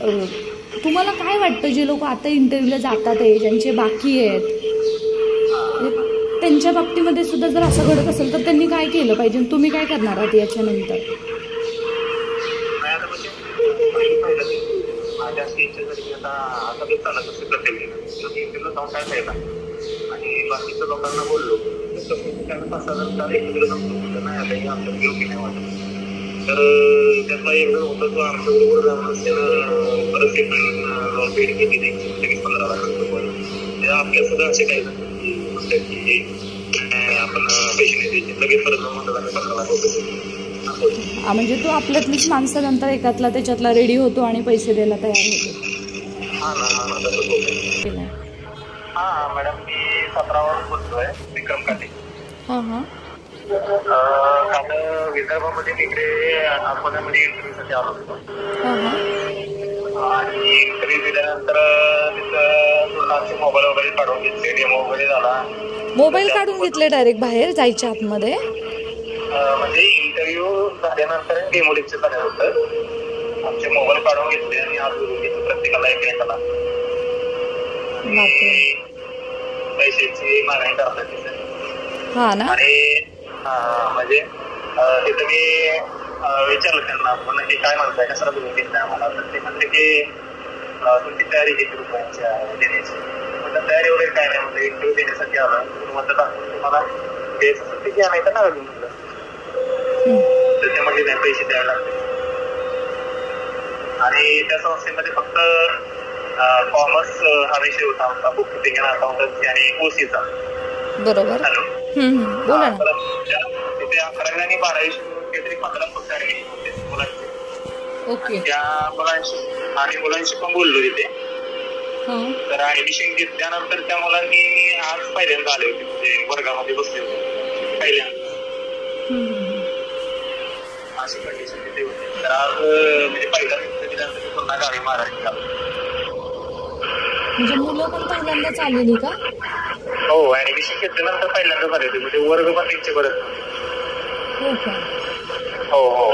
तुम्हाला काय वाटतं जे लोक आता इंटरव्ह्यूला जातात आहे, ज्यांचे बाकी आहेत, त्यांच्या बाबतीमध्ये सुद्धा जर असं घडत असेल तर त्यांनी काय केलं पाहिजे, तुम्ही काय करणार आहात याच्यानंतर? माझ्या स्टेजच्या जरी आता ते चालत असेल प्रत्येक जाऊन काय फायदा, आणि बाकीच्या लोकांना बोललो तर 5,000 एकत्र जमतो नाही आलं आमच्या योग्य नाही वाटत. तर त्यातला एक जण होता तो आमच्या बरोबर जाऊन त्यानं परत एक पेड केली नाही 15 लाख रुपये. आपल्या सुद्धा असे काही म्हणतात की आपण पैसे नाही द्यायचे, लगेच परत म्हणतात 15 लाख रुपये. म्हणजे तो आपल्यातलीच माणसं नंतर एकातला त्याच्यातला रेडी होतो आणि पैसे द्यायला तयार होतो. हा मॅडम, मी 17 बोलतोय, विक्रम काटे. काल विदर्भामध्ये तिकडे अकोल्यामध्ये इंटरव्ह्यूसाठी आलो होतो आणि इंटरव्ह्यू दिल्यानंतर तिथं आमचे मोबाईल वगैरे काढून घेतले, डेमो वगैरे झाला. मोबाईल काढून घेतले डायरेक्ट बाहेर जायच्या आतमध्ये? म्हणजे इंटरव्ह्यू झाल्यानंतर डेमो लेक्चर झालं होतं, आमचे मोबाईल काढून घेतले आणि आज प्रत्येकाला एकाला पैशाची मागणी करतात तिथे. हा ना. आणि म्हणजे तिथं मी विचारलं त्यांना नक्की काय म्हणताय, कशाला तुम्ही घेतलाय आम्हाला. तर ते म्हणते की तुमची तयारी किती रुपयांची देण्याची. म्हणजे तयारी वगैरे काय नाही, म्हणजे इंटरव्ह्यू देण्यासाठी आलं तुम्हाला तुम्हाला द्यायसाठी घ्या नाही तर ना म्हटलं. त्याच्यामध्ये नाही पैसे द्यावे लागते. आणि त्या संस्थेमध्ये फक्त कॉमर्स हा विषय होता आमचा, बुक किपिंग अँड अकाउंटन्सी आणि ओसीचा. बरोबर. हॅलो, बोला ना. तिथे 11वी आणि 12वी काहीतरी 15 फक्त ऍडमिशन होते मुलांचे. ओके. त्या मुलांशी पण बोललो तिथे. तर ऍडमिशन घेतल्यानंतर त्या मुलांनी आज पहिल्यांदा आले होते, म्हणजे वर्गामध्ये बसले होते पहिल्यांदा. अशी कंडिशन तिथे होती. तर आज म्हणजे पहिल्या दिल्यानंतर पुन्हा गावी महाराष्ट्र. म्हणजे मुलं पण पहिल्यांदाच आलेली का? हो, ऍडमिशन घेतल्यानंतर पहिल्यांदा झाले होते, म्हणजे वर्ग पण त्यांचे बरं. हो.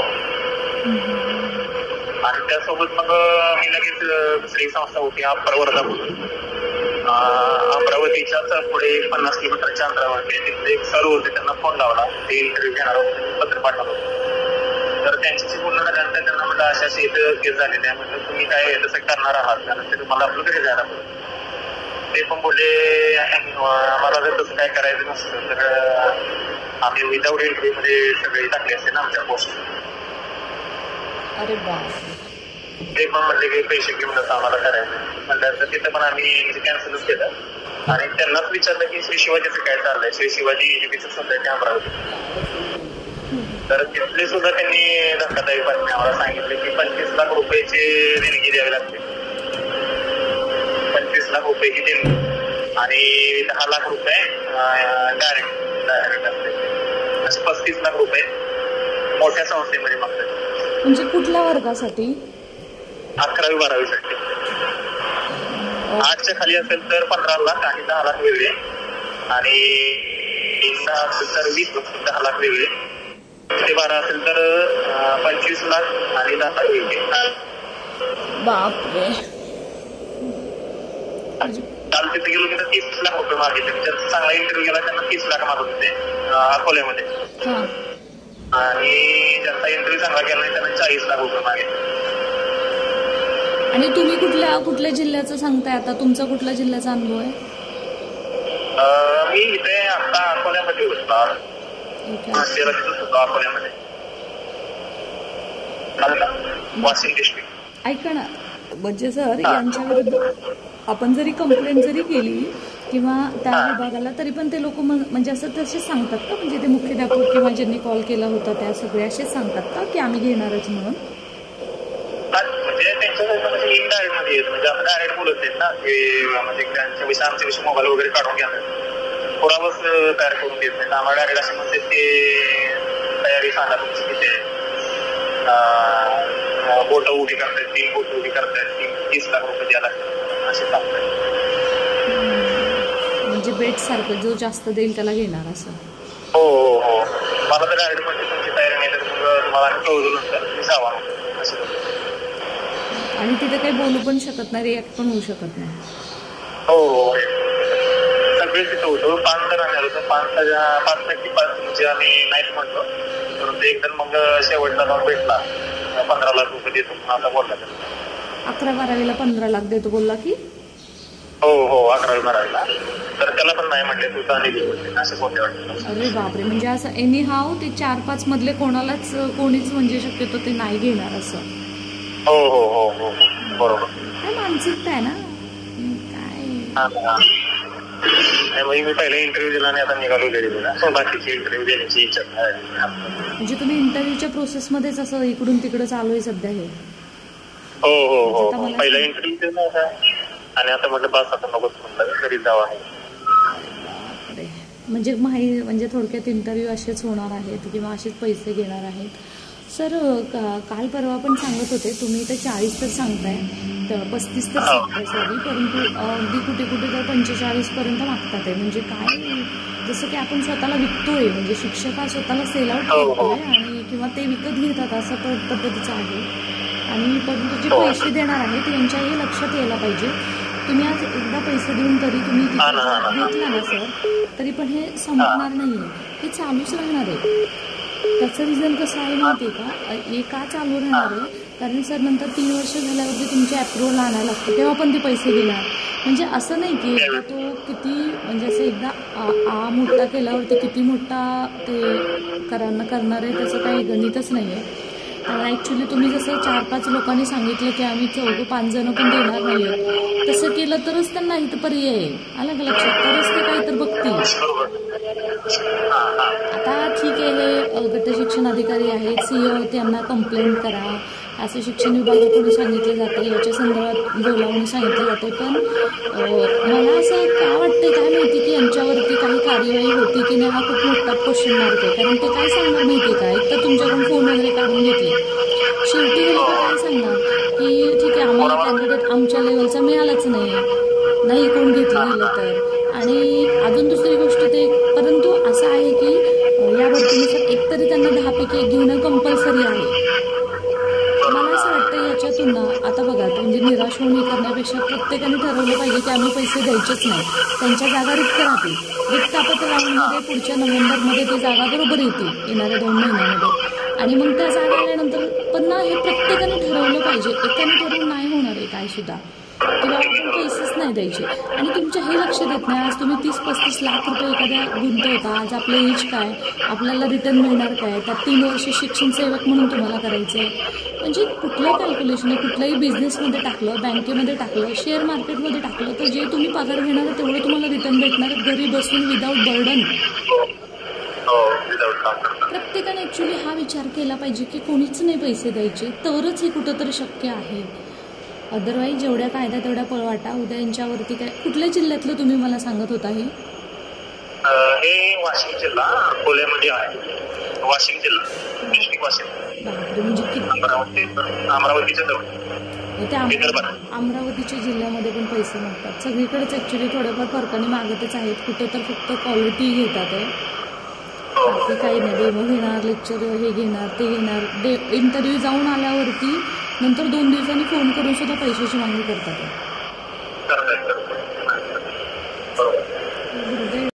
आणि त्यासोबत मग मी लगेच दुसरी संस्था होती अप्रवर्धा म्हणून, अमरावतीच्याच पुढे 50 किलोमीटरच्या अंतरावरती. तिथले एक सर होते, त्यांना फोन लावला, ते इंटरव्ह्यू घेणार होते, पत्र पाठवलं होतं. तर त्यांच्याशी बोलणं झाल्यानंतर त्यांना म्हटलं अशा इथं केस झालेले आहे, म्हटलं तुम्ही काय तसं करणार आहात त्यानंतर तुम्हाला आपलं घरी जायला पाहिजे. ते पण बोलले आम्हाला जर तसं काय करायचं नसतं तर आम्ही विदाऊट एंट्री मध्ये सगळे टाकले असते ना आमच्या पोस्ट. अरे बाप. ते पण म्हणले की पैसे घेऊनच आम्हाला करायचं म्हणलं. तर तिथं पण आम्ही म्हणजे कॅन्सलच केलं आणि त्यांनाच विचारलं की श्री शिवाजीचं काय चाललंय, श्री शिवाजी एज्युकेशन सोसायटी अमरावती. तर तिथले सुद्धा त्यांनी धक्कादायक बातमी आम्हाला सांगितले की 25 लाख रुपयाची देणगी द्यावी लागते. 25 लाख रुपये ही देणगी आणि 10 लाख रुपये डायरेक्ट असते. असे 35 लाख रुपये मोठ्या संस्थेमध्ये मागतात. म्हणजे कुठल्या वर्गासाठी? 11वी 12वी साठी. 8च्या खाली असेल तर 15 लाख आणि 10 लाख वेगळे, आणि 10 असेल तर 20 लाख 10 लाख वेगळे, ते 12 असेल तर 25 लाख आणि 10 लाख वेगळे. बापरे. काल तिथे गेलो तर 30 लाख रुपये मागितले. त्याच्यात चांगला इंटरव्ह्यू गेला त्यांना 30 लाख मागत होते अकोल्यामध्ये, आणि ज्यांचा इंटरव्ह्यू चांगला गेला नाही त्यांना 40 लाख रुपये मागितले. आणि तुम्ही कुठल्या जिल्ह्याचं सांगताय आता? तुमचा कुठल्या जिल्ह्याचा अनुभव आहे? मी इथे आता अकोल्यामध्ये होतो, अकोल्यामध्ये वाशिम डिस्ट्रिक्ट. ऐका ना, म्हणजे सर यांच्या विरुद्ध आपण जरी कंप्लेंट जरी केली किंवा त्या विभागाला, तरी पण ते लोक म्हणजे असं तसेच सांगतात का? म्हणजे ते मुख्याध्यापक किंवा ज्यांनी कॉल केला होता त्या सगळे असेच सांगतात का की आम्ही घेणारच म्हणून? म्हणजे त्यांच्या म्हणजे इनडायरेक्ट मध्ये येत, म्हणजे आपण डायरेक्ट बोलत नाहीत ना, की म्हणजे त्यांच्या विषयी आमच्या विषयी मोबाईल वगैरे काढून घ्यायला पुरावाच तयार करून देत नाही. आम्हाला डायरेक्ट असे म्हणतात की तयारी सांगा तुमची किती आहे, बोट उभी करतायत, 3 बोट उभी करतायत, 30 लाख रुपये द्यायला असे सांगतात. म्हणजे बेट सारखं जो जास्त देईल त्याला घेणार असं? हो हो हो. मला तर डायरेक्ट म्हणजे तुमची तयारी नाही तर मग तुम्हाला कळवलं नंतर मी जावा असं. आणि तिथे काही बोलू पण शकत नाही, रिॲक्ट पण होऊ शकत नाही. हो सगळे तिथं होतो. 5 जण आले होते. 5 म्हणजे आम्ही नाहीच म्हणतो, परंतु एकदम मग शेवटला जाऊन भेटला. 15 लाख रुपये देतो म्हणून आता बोलला. 11-12वीला 15 लाख देतो बोलला की? हो 11-12वीला. तर त्याला पण नाही म्हणले, तू चांदी दे म्हणले, असं बोलले वाटतं. अरे बापरे, म्हणजे असं एनी हाव ते 4-5 मधले कोणीच म्हणजे शक्यतो ते नाही घेणार असं. हो बरोबर. काय मानसिकता आहे ना काय. मी पहिला इंटरव्ह्यू दिला आणि आता निघालो घरी दिला. बाकीची इंटरव्ह्यू देण्याची इच्छा नाही. म्हणजे तुम्ही इंटरव्ह्यूच्या प्रोसेसमध्येच असं इकडून तिकडे चालू आहे सध्या हे? हो पहिला इंटरव्ह्यू दिला होता आणि आता म्हटलं बस आता नकोच म्हटलं, घरी जावं आहे. म्हणजे थोडक्यात इंटरव्ह्यू असेच होणार आहेत किंवा असेच पैसे घेणार आहेत. सर काल परवा पण सांगत होते तुम्ही तर 40 तर सांगताय, 35 तर सांगताय सॉरी, परंतु अगदी कुठे तर 45पर्यंत मागतात आहे. म्हणजे काय, जसं की आपण स्वतःला विकतोय, म्हणजे शिक्षक हा स्वतःला सेल आउट करतोय आणि किंवा ते विकत घेतात असं पद्धतीचं आहे. आणि परंतु जे पैसे देणार आहेत यांच्याही लक्षात यायला पाहिजे. तुम्ही आज एकदा पैसे देऊन तरी तुम्ही घेतला ना सर, तरी पण हे संपणार नाहीये, हे चालूच राहणार आहे. त्याचं रिझन कसं आहे माहिती आहे का, हे का चालू राहणार आहे, कारण सर नंतर 3 वर्ष झाल्यावरती तुमचे अप्रुव्हल आणायला लागतं, तेव्हा पण ते पैसे घेणार. म्हणजे असं नाही की एकदा तो किती, म्हणजे असं एकदा मोठा केल्यावरती किती मोठा ते करणार आहे त्याचं काही गणितच नाही आहे. ॲक्च्युली तुम्ही जसं 4-5 लोकांनी सांगितलं की आम्ही 4-5 जण पण देणार नाही आहेत, तसं केलं तरच त्यांना इथं पर्याय आहे, आलं का लक्षात, तरच ते काही तर बघतील. आता ठीक आहे, हे गट शिक्षण अधिकारी आहेत, CEO, त्यांना कंप्लेंट करा असं शिक्षण विभागाकडून सांगितलं जातं, याच्या संदर्भात बोलावून सांगितलं जातं. पण मला असं का वाटतं काय माहिती की यांच्यावरती काही कार्यवाही होती की नाही, हा खूप मोठा क्वेश्चन मार्क आहे. कारण ते काय सांगणार माहिती आहे का, एक तर तुमच्याकडून फोन वगैरे काढून घेतले, शेवटी हे लोक काय सांगणार की ठीक आहे आम्हाला कॅन्डिडेट आमच्या लेवलचा मिळालाच नाही कोण घेतलं गेलं तर. आणि अजून दुसरी गोष्ट ते, परंतु असं आहे की या भरतीनुसार एकतरी त्यांना 10 पैकी 1 घेणं कंपल्सरी आहे. मला असं वाटतं याच्यातून ना, आता बघा म्हणजे निराश होऊन हे करण्यापेक्षा प्रत्येकाने ठरवलं पाहिजे की आम्ही पैसे द्यायचेच नाही, त्यांच्या जागा रिक्त राहतील. रिक्त राऊंडमध्ये पुढच्या नोव्हेंबरमध्ये ती जागा बरोबर येतील, येणाऱ्या 2 महिन्यामध्ये. आणि मग त्या जागा आल्यानंतर पण ना, हे प्रत्येकाने ठरवलं पाहिजे, एकाने ठरवून नाही होणार आहे काय सुद्धा, किंवा आपण पैसेच नाही द्यायचे. आणि तुमच्या हे लक्ष देत नाही, आज तुम्ही 30-35 लाख रुपये एखाद्या गुंतवता, आज आपलं एज काय, आपल्याला रिटर्न मिळणार काय, त्यात 3 वर्ष शिक्षण सेवक म्हणून तुम्हाला करायचं आहे. म्हणजे कुठलंही कॅल्क्युलेशन आहे, कुठल्याही बिझनेसमध्ये टाकलं, बँकेमध्ये टाकलं, शेअर मार्केटमध्ये टाकलं, तर जे तुम्ही पगार घेणार आहे तेवढं तुम्हाला रिटर्न भेटणार आहे, घरी बसून विदाऊट बर्डन. प्रत्येकाने ॲक्च्युली हा विचार केला पाहिजे की कोणीच नाही पैसे द्यायचे, तरच हे कुठंतरी शक्य आहे. अदरवाईज जेवढ्या कायदा तेवढ्या पळवाटा. उद्या यांच्यावरती काय, कुठल्या जिल्ह्यातलं तुम्ही मला सांगत होता हे? हे वाशिम जिल्हा अकोल्यामध्ये आहे. वाशिम जिल्हा, डिस्ट्रिक्ट वाशिम. बापरे, म्हणजे अमरावतीच्या जवळ. अमरावतीच्या जिल्ह्यामध्ये पण पैसे मागतात. सगळीकडेच ॲक्च्युली थोड्याफार फरकाने मागतच आहेत. कुठं तर फक्त क्वालिटी घेतात आहे, बाकी काही नाही. डेमो घेणार, लेक्चर हे घेणार ते घेणार. इंटरव्ह्यू जाऊन आल्यावरती नंतर 2 दिवसांनी फोन करून सुद्धा पैशाची मागणी करतात.